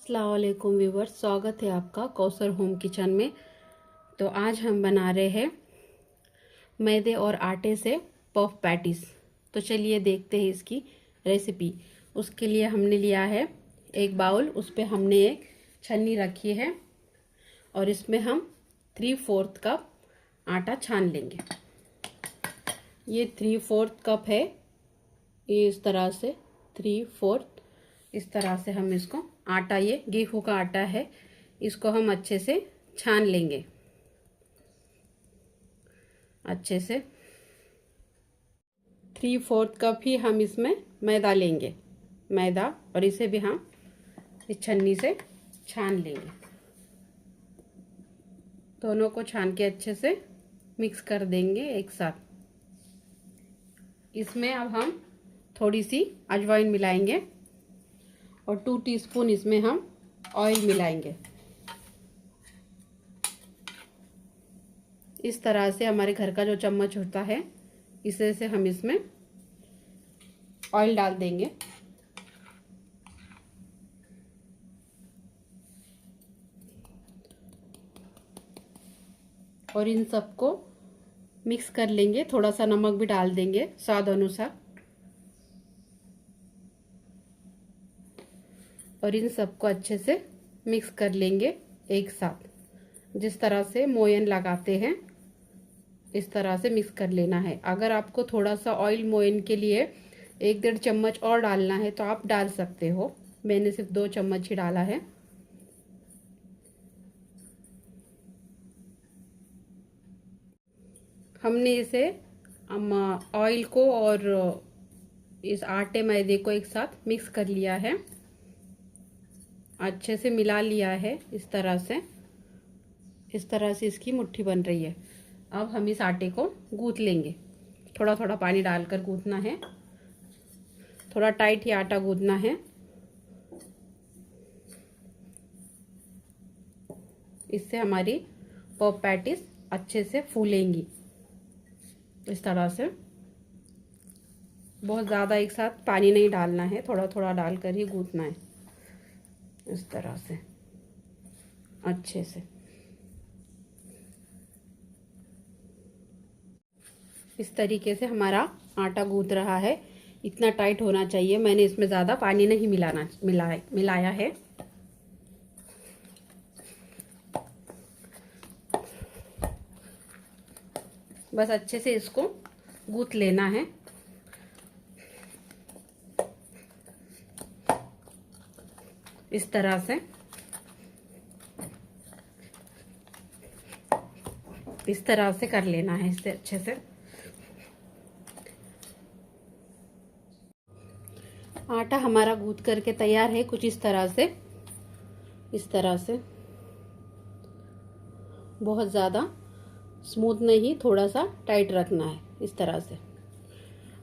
अस्सलाम वालेकुम व्यूवर्स, स्वागत है आपका कौसर होम किचन में। तो आज हम बना रहे हैं मैदे और आटे से पफ पैटीज। तो चलिए देखते हैं इसकी रेसिपी। उसके लिए हमने लिया है एक बाउल, उस पर हमने एक छन्नी रखी है और इसमें हम 3/4 कप आटा छान लेंगे। ये 3/4 कप है, ये इस तरह से 3/4 इस तरह से हम इसको आटा, ये गेहूं का आटा है, इसको हम अच्छे से छान लेंगे। अच्छे से 3/4 कप ही हम इसमें मैदा लेंगे, मैदा, और इसे भी हम इस छन्नी से छान लेंगे। दोनों को छान के अच्छे से मिक्स कर देंगे एक साथ। इसमें अब हम थोड़ी सी अजवाइन मिलाएंगे और 2 टीस्पून इसमें हम ऑयल मिलाएंगे। इस तरह से हमारे घर का जो चम्मच होता है, इसे से हम इसमें ऑयल डाल देंगे। और इन सबको मिक्स कर लेंगे। थोड़ा सा नमक भी डाल देंगे स्वाद अनुसार। और इन सबको अच्छे से मिक्स कर लेंगे एक साथ। जिस तरह से मोयन लगाते हैं, इस तरह से मिक्स कर लेना है। अगर आपको थोड़ा सा ऑयल मोयन के लिए 1-1.5 चम्मच और डालना है तो आप डाल सकते हो। मैंने सिर्फ 2 चम्मच ही डाला है। हमने इसे ऑयल को और इस आटे मैदे को एक साथ मिक्स कर लिया है, अच्छे से मिला लिया है। इस तरह से इसकी मुट्ठी बन रही है। अब हम इस आटे को गूंथ लेंगे। थोड़ा थोड़ा पानी डालकर गूंथना है, थोड़ा टाइट ही आटा गूंथना है। इससे हमारी पफ पैटीज अच्छे से फूलेंगी। इस तरह से बहुत ज़्यादा एक साथ पानी नहीं डालना है, थोड़ा थोड़ा डालकर ही गूंथना है। इस तरह से अच्छे से इस तरीके से हमारा आटा गूंथ रहा है। इतना टाइट होना चाहिए। मैंने इसमें ज़्यादा पानी नहीं मिलाया है। बस अच्छे से इसको गूंथ लेना है। इस तरह से कर लेना है। इससे अच्छे से आटा हमारा गूंथ करके तैयार है। कुछ इस तरह से बहुत ज़्यादा स्मूथ नहीं, थोड़ा सा टाइट रखना है। इस तरह से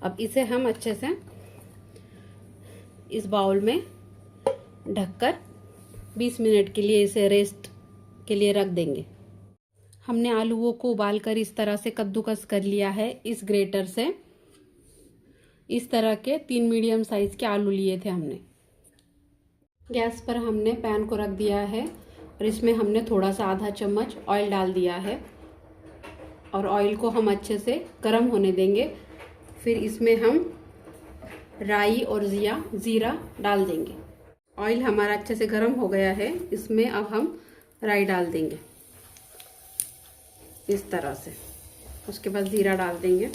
अब इसे हम अच्छे से इस बाउल में ढककर 20 मिनट के लिए इसे रेस्ट के लिए रख देंगे। हमने आलूओं को उबालकर इस तरह से कद्दूकस कर लिया है। इस ग्रेटर से इस तरह के 3 मीडियम साइज के आलू लिए थे हमने। गैस पर हमने पैन को रख दिया है और इसमें हमने थोड़ा सा आधा चम्मच ऑयल डाल दिया है और ऑयल को हम अच्छे से गर्म होने देंगे। फिर इसमें हम राई और जीरा डाल देंगे। ऑयल हमारा अच्छे से गर्म हो गया है। इसमें अब हम राई डाल देंगे इस तरह से। उसके बाद जीरा डाल देंगे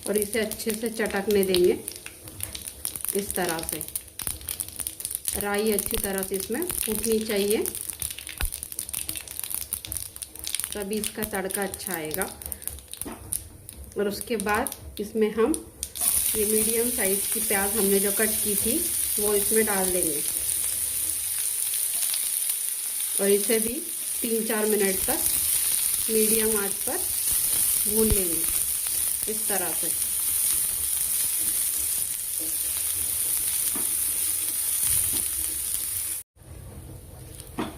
और इसे अच्छे से चटकने देंगे। इस तरह से राई अच्छी तरह से इसमें फूटनी चाहिए, तभी इसका तड़का अच्छा आएगा। और उसके बाद इसमें हम ये मीडियम साइज की प्याज हमने जो कट की थी वो इसमें डाल देंगे और इसे भी 3-4 मिनट तक मीडियम आंच पर भून लेंगे। इस तरह से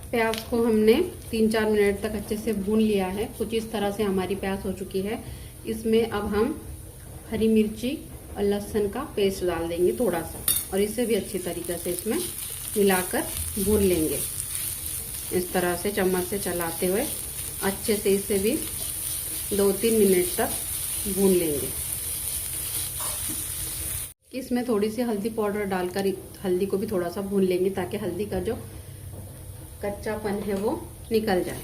प्याज को हमने 3-4 मिनट तक अच्छे से भून लिया है। कुछ इस तरह से हमारी प्याज हो चुकी है। इसमें अब हम हरी मिर्ची और लहसुन का पेस्ट डाल देंगे थोड़ा सा, और इसे भी अच्छी तरीके से इसमें मिलाकर भून लेंगे। इस तरह से चम्मच से चलाते हुए अच्छे से इसे भी 2-3 मिनट तक भून लेंगे। इसमें थोड़ी सी हल्दी पाउडर डालकर हल्दी को भी थोड़ा सा भून लेंगे, ताकि हल्दी का जो कच्चापन है वो निकल जाए।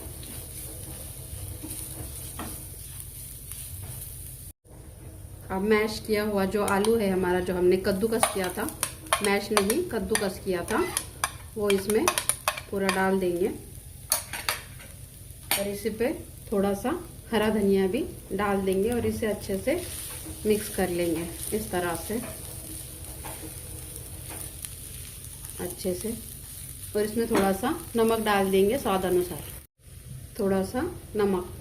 अब मैश किया हुआ जो आलू है हमारा, जो हमने कद्दूकस किया था, मैश नहीं कद्दूकस किया था, वो इसमें पूरा डाल देंगे। और इसी पे थोड़ा सा हरा धनिया भी डाल देंगे और इसे अच्छे से मिक्स कर लेंगे इस तरह से अच्छे से। और इसमें थोड़ा सा नमक डाल देंगे स्वाद अनुसार, थोड़ा सा नमक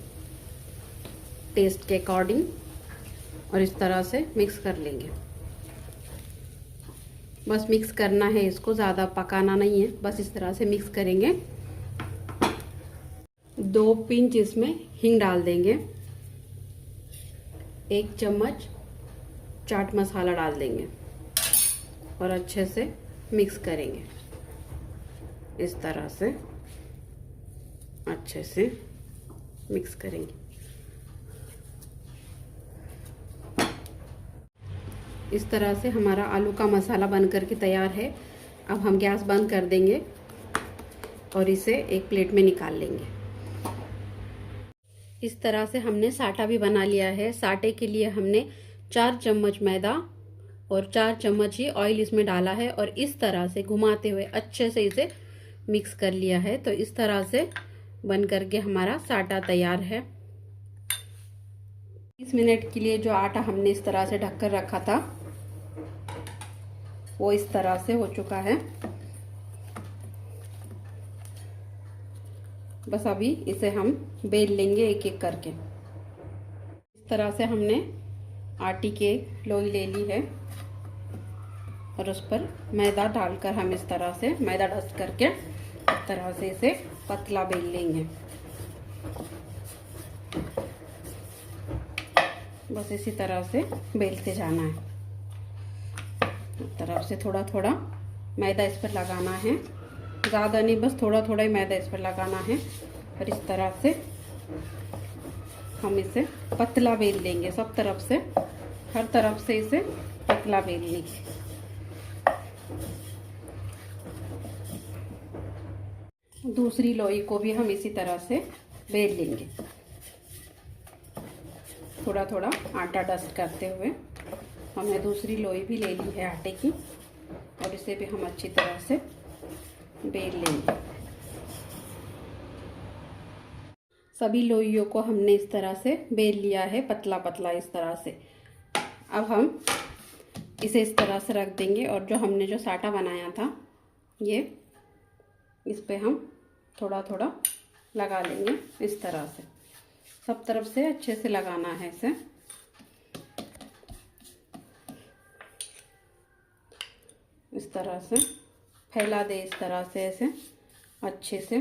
टेस्ट के अकॉर्डिंग, और इस तरह से मिक्स कर लेंगे। बस मिक्स करना है इसको, ज़्यादा पकाना नहीं है, बस इस तरह से मिक्स करेंगे। 2 पिंच इसमें हींग डाल देंगे, 1 चम्मच चाट मसाला डाल देंगे और अच्छे से मिक्स करेंगे इस तरह से अच्छे से मिक्स करेंगे। इस तरह से हमारा आलू का मसाला बनकर के तैयार है। अब हम गैस बंद कर देंगे और इसे एक प्लेट में निकाल लेंगे। इस तरह से हमने साटा भी बना लिया है। साटे के लिए हमने 4 चम्मच मैदा और 4 चम्मच ही ऑयल इसमें डाला है और इस तरह से घुमाते हुए अच्छे से इसे मिक्स कर लिया है। तो इस तरह से बन करके हमारा साटा तैयार है। 20 मिनट के लिए जो आटा हमने इस तरह से ढककर रखा था वो इस तरह से हो चुका है। बस अभी इसे हम बेल लेंगे एक एक करके। इस तरह से हमने आटे की लोई ले ली है और उस पर मैदा डालकर हम इस तरह से मैदा डस्ट करके इस तरह से इसे पतला बेल लेंगे। बस इसी तरह से बेलते जाना है। इस तरफ से थोड़ा थोड़ा मैदा इस पर लगाना है, ज़्यादा नहीं, बस थोड़ा थोड़ा ही मैदा इस पर लगाना है और इस तरह से हम इसे पतला बेल लेंगे। सब तरफ से, हर तरफ से इसे पतला बेल लेंगे। दूसरी लोई को भी हम इसी तरह से बेल लेंगे, थोड़ा थोड़ा आटा डस्ट करते हुए। हमने दूसरी लोई भी ले ली है आटे की और इसे भी हम अच्छी तरह से बेल लेंगे। सभी लोइयों को हमने इस तरह से बेल लिया है, पतला पतला इस तरह से। अब हम इसे इस तरह से रख देंगे और जो हमने जो साटा बनाया था ये इस पे हम थोड़ा थोड़ा लगा लेंगे इस तरह से। सब तरफ से अच्छे से लगाना है इसे। इस तरह से फैला दे, इस तरह से ऐसे अच्छे से।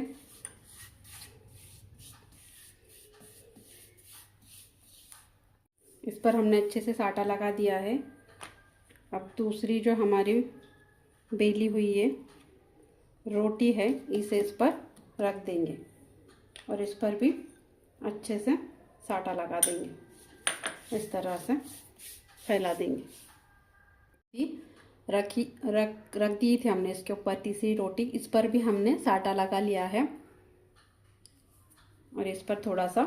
इस पर हमने अच्छे से साटा लगा दिया है। अब दूसरी जो हमारी बेली हुई है रोटी है, इसे इस पर रख देंगे और इस पर भी अच्छे से साटा लगा देंगे। इस तरह से फैला देंगे। रख दी थी हमने इसके ऊपर तीसरी रोटी, इस पर भी हमने साटा लगा लिया है और इस पर थोड़ा सा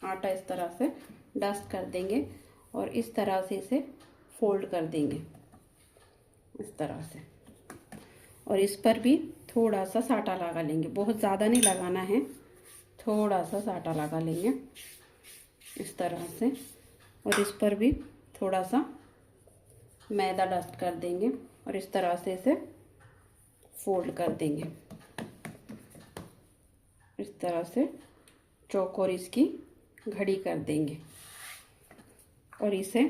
आटा इस तरह से डस्ट कर देंगे और इस तरह से इसे फोल्ड कर देंगे इस तरह से। और इस पर भी थोड़ा सा साटा लगा लेंगे, बहुत ज़्यादा नहीं लगाना है, थोड़ा सा साटा लगा लेंगे इस तरह से। और इस पर भी थोड़ा सा मैदा डस्ट कर देंगे और इस तरह से इसे फोल्ड कर देंगे। इस तरह से चौकोर इसकी घड़ी कर देंगे और इसे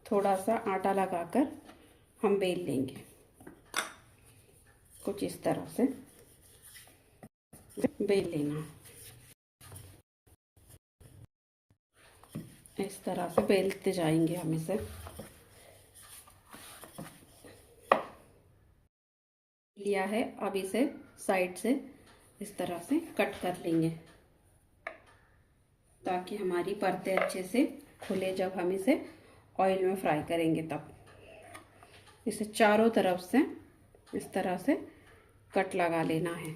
थोड़ा सा आटा लगाकर हम बेल लेंगे कुछ इस तरह से बेल लेना। इस तरह से बेलते जाएंगे हम इसे। किया है। अब इसे साइड से इस तरह से कट कर लेंगे ताकि हमारी परतें अच्छे से खुले जब हम इसे ऑयल में फ्राई करेंगे तब। इसे चारों तरफ से इस तरह से कट लगा लेना है,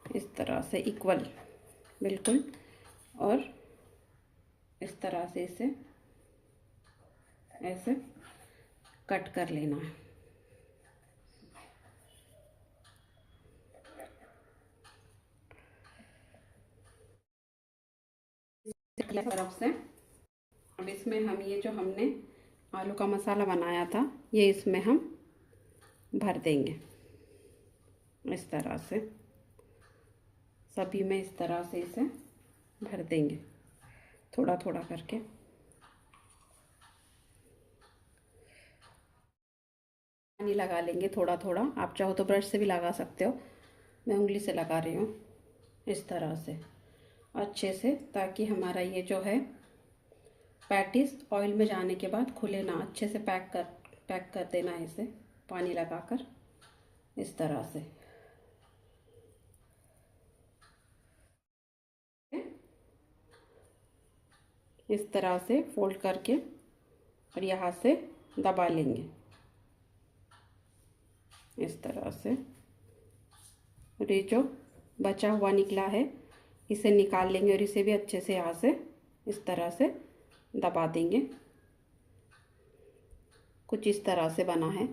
इस तरह से इक्वल बिल्कुल, और इस तरह से इसे ऐसे कट कर लेना है। तरफ से अब इसमें हम ये जो हमने आलू का मसाला बनाया था ये इसमें हम भर देंगे इस तरह से, सभी में इस तरह से इसे भर देंगे थोड़ा थोड़ा करके। पानी लगा लेंगे थोड़ा थोड़ा, आप चाहो तो ब्रश से भी लगा सकते हो, मैं उंगली से लगा रही हूँ इस तरह से अच्छे से, ताकि हमारा ये जो है पैटीज ऑयल में जाने के बाद खुले ना, अच्छे से पैक कर देना है इसे पानी लगाकर इस तरह से। इस तरह से फोल्ड करके और यहाँ से दबा लेंगे इस तरह से, और ये जो बचा हुआ निकला है इसे निकाल लेंगे और इसे भी अच्छे से यहाँ से इस तरह से दबा देंगे। कुछ इस तरह से बना है।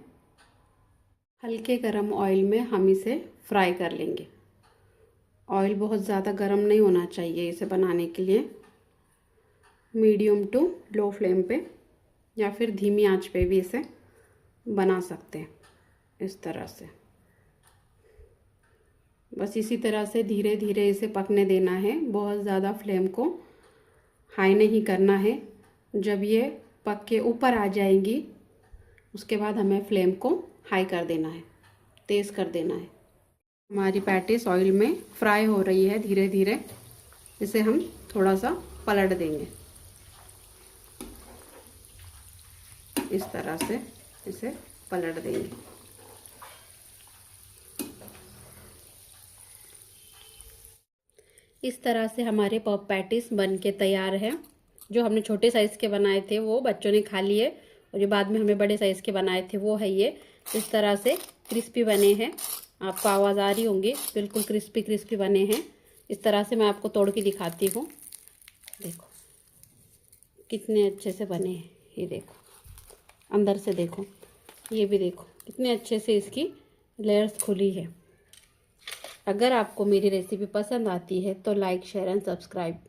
हल्के गरम ऑयल में हम इसे फ्राई कर लेंगे। ऑयल बहुत ज़्यादा गरम नहीं होना चाहिए इसे बनाने के लिए, मीडियम टू लो फ्लेम पे या फिर धीमी आंच पे भी इसे बना सकते हैं इस तरह से। बस इसी तरह से धीरे धीरे इसे पकने देना है, बहुत ज़्यादा फ्लेम को हाई नहीं करना है। जब ये पक के ऊपर आ जाएंगी उसके बाद हमें फ्लेम को हाई कर देना है, तेज़ कर देना है। हमारी पैटीज ऑयल में फ्राई हो रही है धीरे धीरे, इसे हम थोड़ा सा पलट देंगे इस तरह से, इसे पलट देंगे। इस तरह से हमारे पॉप पैटीज बन के तैयार है। जो हमने छोटे साइज़ के बनाए थे वो बच्चों ने खा लिए, और जो बाद में हमें बड़े साइज़ के बनाए थे वो है ये। इस तरह से क्रिस्पी बने हैं, आपको आवाज़ आ रही होंगी, बिल्कुल क्रिस्पी क्रिस्पी बने हैं। इस तरह से मैं आपको तोड़ के दिखाती हूँ, देखो कितने अच्छे से बने हैं। ये देखो अंदर से, देखो ये भी देखो कितने अच्छे से इसकी लेयर्स खुली है। अगर आपको मेरी रेसिपी पसंद आती है तो लाइक शेयर एंड सब्सक्राइब